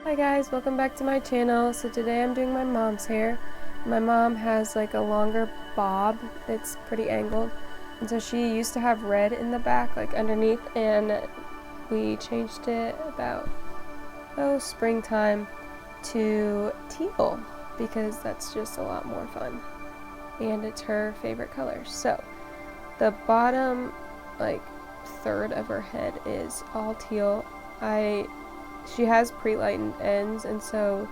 Hi guys, welcome back to my channel. So today I'm doing my mom's hair. My mom has like a longer bob. It's pretty angled. And so she used to have red in the back, like underneath, and we changed it about, springtime to teal because that's just a lot more fun. And it's her favorite color. So the bottom, like, third of her head is all teal. She has pre-lightened ends, and so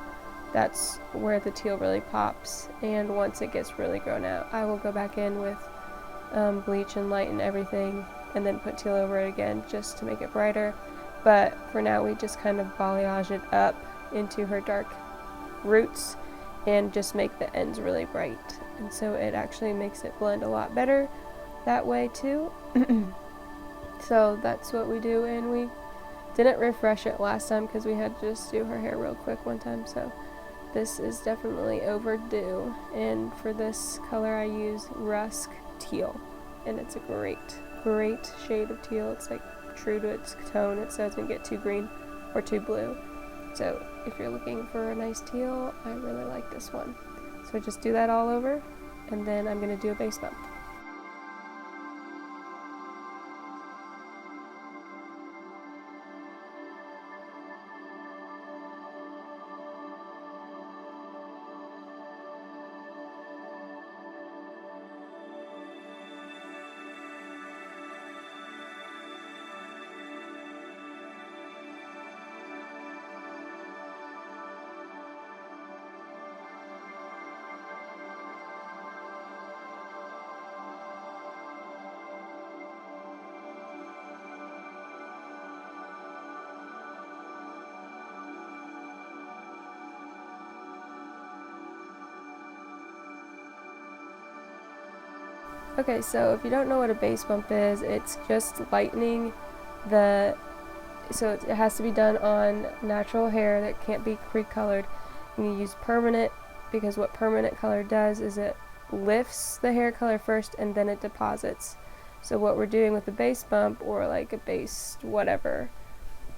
that's where the teal really pops. And once it gets really grown out, I will go back in with bleach and lighten everything, and then put teal over it again just to make it brighter. But for now, we just kind of balayage it up into her dark roots and just make the ends really bright. And so it actually makes it blend a lot better that way too. So that's what we do, and we didn't refresh it last time because we had to just do her hair real quick one time, so this is definitely overdue. And for this color I use Rusk Teal, and it's a great shade of teal. It's like true to its tone. It doesn't get too green or too blue. So if you're looking for a nice teal, I really like this one. So just do that all over, and then I'm going to do a base bump. Okay, so if you don't know what a base bump is, it's just lightening so it has to be done on natural hair that can't be pre-colored. And you use permanent, because what permanent color does is it lifts the hair color first and then it deposits. So what we're doing with the base bump, or like a base whatever,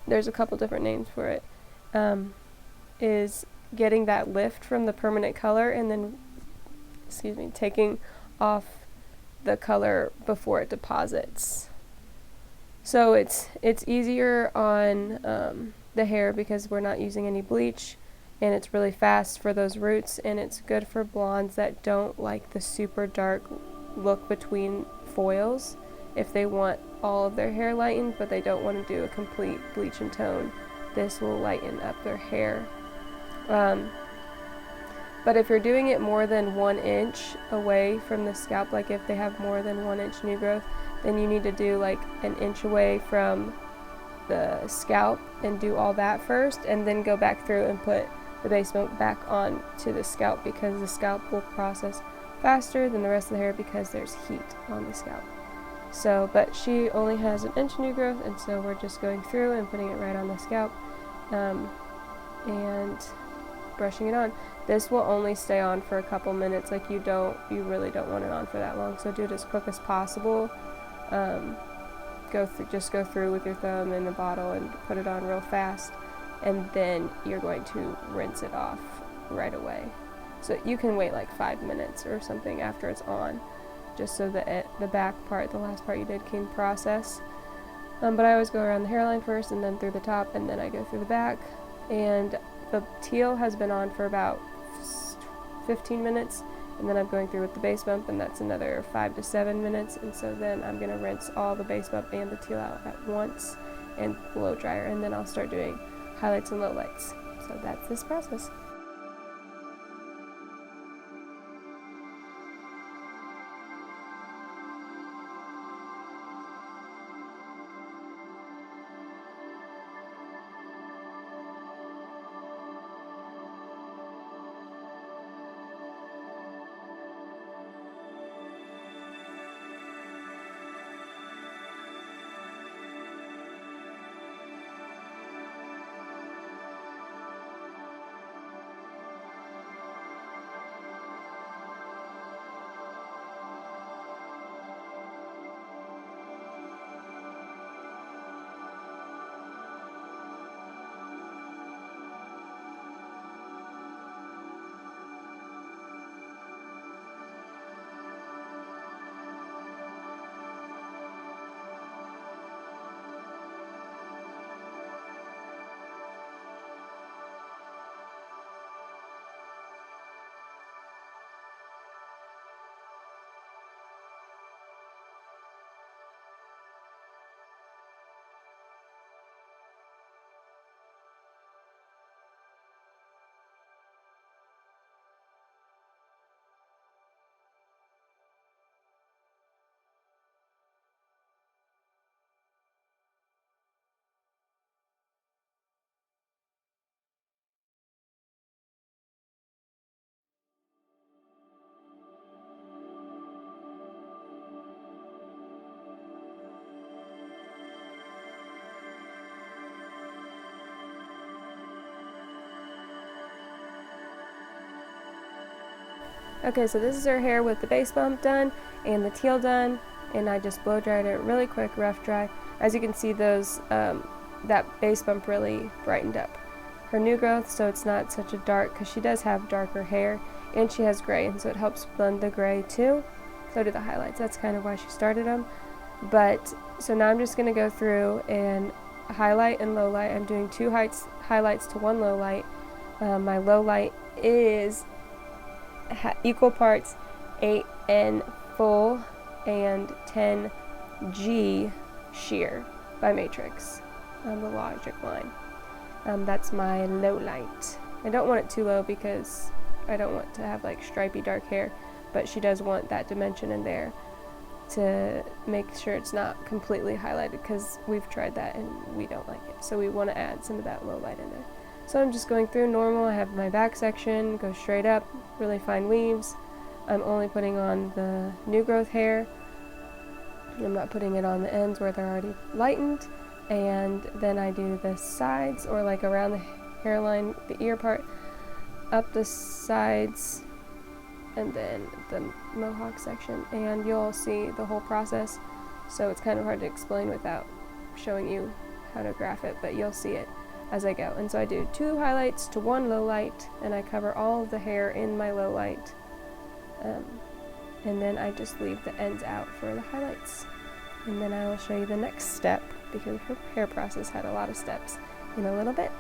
there's a couple different names for it, is getting that lift from the permanent color and then, taking off the color before it deposits. So it's easier on the hair because we're not using any bleach, and it's really fast for those roots, and it's good for blondes that don't like the super dark look between foils. If they want all of their hair lightened but they don't want to do a complete bleach and tone, this will lighten up their hair. But if you're doing it more than 1 inch away from the scalp, like if they have more than 1 inch new growth, then you need to do like 1 inch away from the scalp and do all that first, and then go back through and put the base bump back on to the scalp, because the scalp will process faster than the rest of the hair because there's heat on the scalp. So, but she only has 1 inch new growth, and so we're just going through and putting it right on the scalp, and brushing it on. This will only stay on for a couple minutes. Like, you really don't want it on for that long, so do it as quick as possible. Just go through with your thumb in a bottle and put it on real fast, and then you're going to rinse it off right away. So you can wait like 5 minutes or something after it's on, just so that the back part, the last part you did, can process. But I always go around the hairline first, and then through the top, and then I go through the back. And the teal has been on for about 15 minutes, and then I'm going through with the base bump, and that's another 5 to 7 minutes. And so then I'm going to rinse all the base bump and the teal out at once and blow dryer, and then I'll start doing highlights and lowlights. So that's this process. Okay, so this is her hair with the base bump done and the teal done, and I just blow dried it really quick, rough dry. As you can see, those that base bump really brightened up her new growth, so it's not such a dark, because she does have darker hair, and she has gray, and so it helps blend the gray too. So do the highlights. That's kind of why she started them. But so now I'm just going to go through and highlight and low light. I'm doing two highlights to one low light. My low light is equal parts 8N full and 10G sheer by Matrix, the logic line. That's my low light. I don't want it too low because I don't want to have like stripy dark hair, but she does want that dimension in there to make sure it's not completely highlighted, because we've tried that and we don't like it. So we want to add some of that low light in there. So I'm just going through normal. I have my back section, go straight up, really fine weaves. I'm only putting on the new growth hair. I'm not putting it on the ends where they're already lightened. And then I do the sides, or like around the hairline, the ear part, up the sides, and then the mohawk section, and you'll see the whole process. So it's kind of hard to explain without showing you how to graph it, but you'll see it as I go. And so I do two highlights to one low light, and I cover all of the hair in my low light, and then I just leave the ends out for the highlights. And then I will show you the next step, because her hair process had a lot of steps, in a little bit.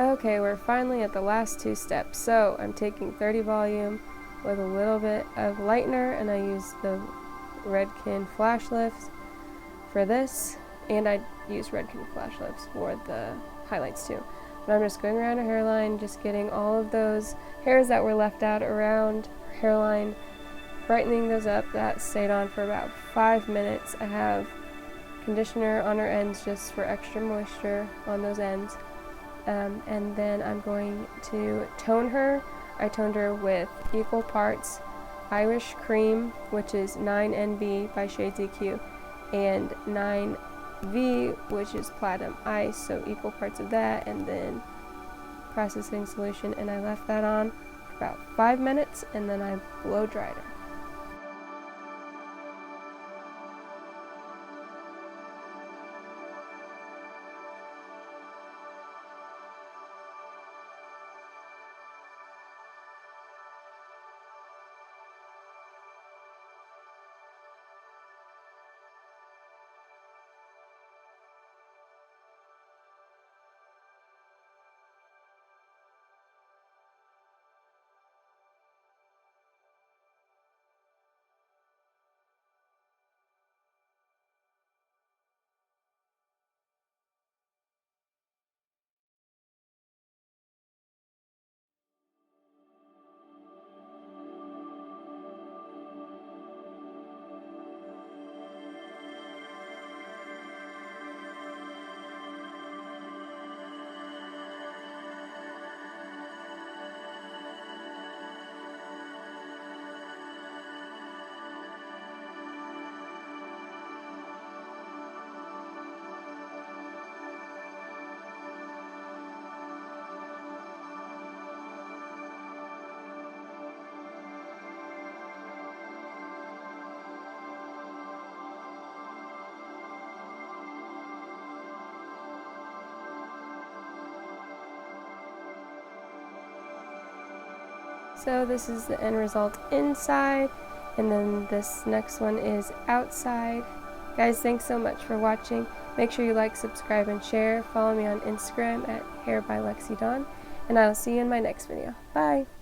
Okay, we're finally at the last two steps. So I'm taking 30 volume with a little bit of lightener, and I use the Redken flash lifts for this, and I use Redken flash lifts for the highlights too. But I'm just going around her hairline, just getting all of those hairs that were left out around her hairline, brightening those up. That stayed on for about 5 minutes. I have conditioner on her ends just for extra moisture on those ends. And then I'm going to tone her. I toned her with equal parts Irish Cream, which is 9NB by Shades EQ, and 9V, which is Platinum Ice, so equal parts of that, and then processing solution, and I left that on for about 5 minutes, and then I blow dried her. So this is the end result inside, and then this next one is outside. Guys, thanks so much for watching. Make sure you like, subscribe, and share. Follow me on Instagram at hairbylexidawn, and I'll see you in my next video. Bye!